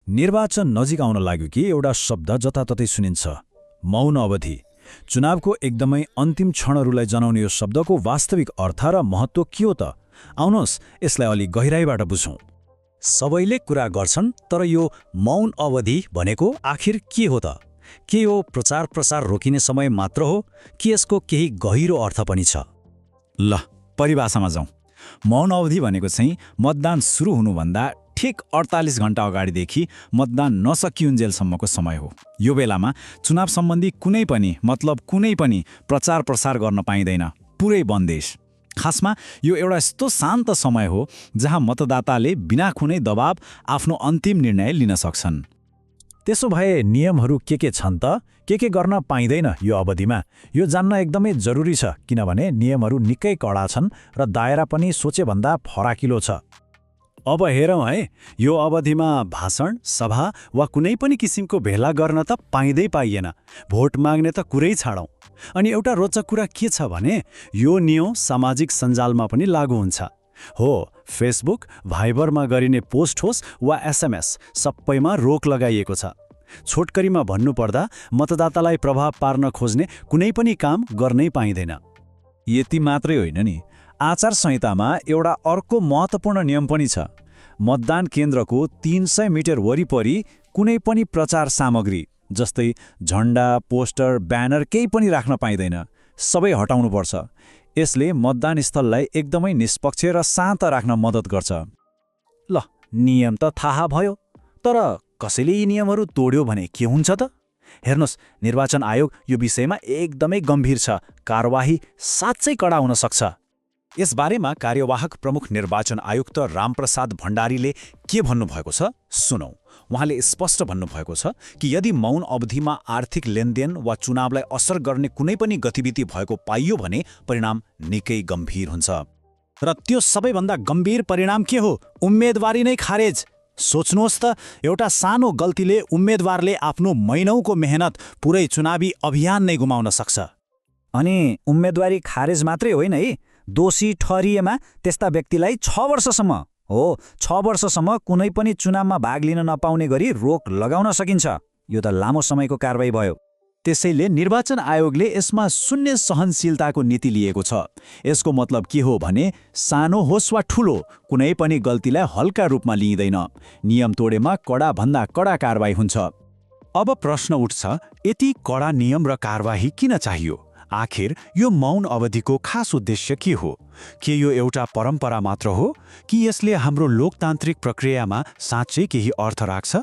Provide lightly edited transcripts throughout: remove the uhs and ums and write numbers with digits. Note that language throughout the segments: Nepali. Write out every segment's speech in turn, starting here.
निर्वाचन नजिक आउन लाग्यो कि एउटा शब्द जताततै सुनिन्छ, मौन अवधि। चुनावको एकदमै अन्तिम क्षणहरूलाई जनाउने यो शब्दको वास्तविक अर्थ र महत्त्व के हो त? आउनुहोस् यसलाई अलि गहिराईबाट बुझौँ। सबैले कुरा गर्छन्, तर यो मौन अवधि भनेको आखिर के हो त? के यो प्रचार प्रसार रोकिने समय मात्र हो कि यसको केही गहिरो अर्थ पनि छ? ल, परिभाषामा जाउँ। मौन अवधि भनेको चाहिँ मतदान सुरु हुनुभन्दा ठिक 48 घण्टा अगाडिदेखि मतदान नसकिउन्जेलसम्मको समय हो। यो बेलामा चुनाव सम्बन्धी कुनै पनि प्रचार प्रसार गर्न पाइँदैन, पुरै बन्देश। खासमा यो एउटा यस्तो शान्त समय हो जहाँ मतदाताले बिना कुनै दबाव आफ्नो अन्तिम निर्णय लिन सक्छन्। त्यसो भए नियमहरू के छन् त? के गर्न पाइँदैन यो अवधिमा? यो जान्न एकदमै जरुरी छ, किनभने नियमहरू निकै कडा छन् र दायरा पनि सोचेभन्दा फराकिलो छ। अब हेरौँ है, यो अवधिमा भाषण, सभा वा कुनै पनि किसिमको भेला गर्न त पाइएन। भोट माग्ने त कुरै छाडौँ। अनि एउटा रोचक कुरा के छ भने यो नियम सामाजिक सञ्जालमा पनि लागू हुन्छ। हो, फेसबुक, भाइबरमा गरिने पोस्ट होस् वा एसएमएस, सबैमा रोक लगाइएको छ। छोटकरीमा भन्नुपर्दा मतदातालाई प्रभाव पार्न खोज्ने कुनै पनि काम गर्नै पाइँदैन। यति मात्रै होइन नि, आचार संहितामा एउटा अर्को महत्त्वपूर्ण नियम पनि छ। मतदान केन्द्रको 300 मिटर वरिपरि कुनै पनि प्रचार सामग्री जस्तै झण्डा, पोस्टर, ब्यानर केही पनि राख्न पाइँदैन, सबै हटाउनुपर्छ। यसले मतदान स्थललाई एकदमै निष्पक्ष र शान्त राख्न मद्दत गर्छ। ल, नियम त थाहा भयो, तर कसैले यी नियमहरू तोड्यो भने के हुन्छ त? हेर्नुहोस्, निर्वाचन आयोग यो विषयमा एकदमै गम्भीर छ। कारवाही साँच्चै कडा हुन सक्छ। यसबारेमा कार्यवाहक प्रमुख निर्वाचन आयुक्त रामप्रसाद भण्डारीले के भन्नुभएको छ सुनौ। उहाँले स्पष्ट भन्नुभएको छ कि यदि मौन अवधिमा आर्थिक लेनदेन वा चुनावलाई असर गर्ने कुनै पनि गतिविधि भएको पाइयो भने परिणाम निकै गम्भीर हुन्छ। र त्यो सबैभन्दा गम्भीर परिणाम के हो? उम्मेदवारी नै खारेज। सोच्नुहोस् त, एउटा सानो गल्तीले उम्मेदवारले आफ्नो महिनौको मेहनत, पुरै चुनावी अभियान नै गुमाउन सक्छ। अनि उम्मेदवारी खारेज मात्रै होइन है, दोषी ठहरिएमा त्यस्ता व्यक्तिलाई 6 वर्षसम्म कुनै पनि चुनावमा भाग लिन नपाउने गरी रोक लगाउन सकिन्छ। यो त लामो समयको कारबाही भयो। त्यसैले निर्वाचन आयोगले यसमा शून्य सहनशीलताको नीति लिएको छ। यसको मतलब के हो भने सानो होस् वा ठुलो, कुनै पनि गल्तीलाई हल्का रूपमा लिइँदैन। नियम तोडेमा कडाभन्दा कडा कारबाही हुन्छ। अब प्रश्न उठ्छ, यति कडा नियम र कारबाही किन चाहियो? आखिर यो मौन अवधिको खास उद्देश्य के हो? के यो एउटा परम्परा मात्र हो कि यसले हाम्रो लोकतान्त्रिक प्रक्रियामा साँच्चै केही अर्थ राख्छ?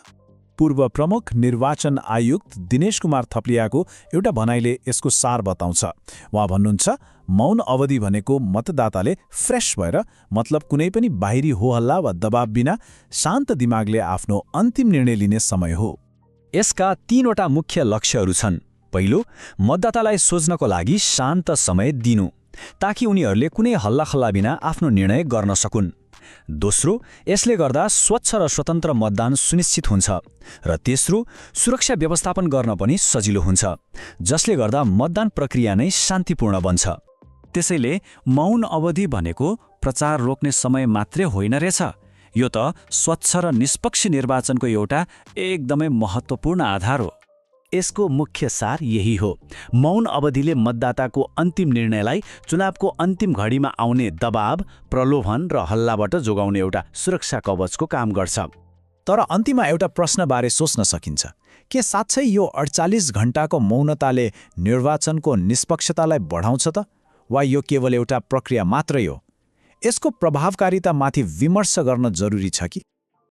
पूर्व प्रमुख निर्वाचन आयुक्त दिनेश कुमार थप्लियाको एउटा भनाइले यसको सार बताउँछ। उहाँ भन्नुहुन्छ, मौन अवधि भनेको मतदाताले फ्रेस भएर, मतलब कुनै पनि बाहिरी होहल्ला वा दबाव बिना शान्त दिमागले आफ्नो अन्तिम निर्णय लिने समय हो। यसका 3वटा मुख्य लक्ष्यहरू छन्। पहिलो, मतदातालाई सोच्नको लागि शान्त समय दिनु, ताकि उनीहरूले कुनै हल्लाखल्ला बिना आफ्नो निर्णय गर्न सकुन्। दोस्रो, यसले गर्दा स्वच्छ र स्वतन्त्र मतदान सुनिश्चित हुन्छ। र तेस्रो, सुरक्षा व्यवस्थापन गर्न पनि सजिलो हुन्छ, जसले गर्दा मतदान प्रक्रिया नै शान्तिपूर्ण बन्छ। त्यसैले मौन अवधि भनेको प्रचार रोक्ने समय मात्रै होइन रहेछ। यो त स्वच्छ र निष्पक्ष निर्वाचनको एउटा एकदमै महत्त्वपूर्ण आधार हो। यसको मुख्य सार यही हो। मौन अवधिले मतदाताको अन्तिम निर्णयलाई चुनावको अन्तिम घडीमा आउने दबाव, प्रलोभन र हल्लाबाट जोगाउने एउटा सुरक्षा कवचको काम गर्छ। तर अन्तिममा एउटा प्रश्नबारे सोच्न सकिन्छ, के साँच्चै यो 48 घण्टाको मौनताले निर्वाचनको निष्पक्षतालाई बढाउँछ त? वा यो केवल एउटा प्रक्रिया मात्रै हो? यसको प्रभावकारितामाथि विमर्श गर्न जरुरी छ कि?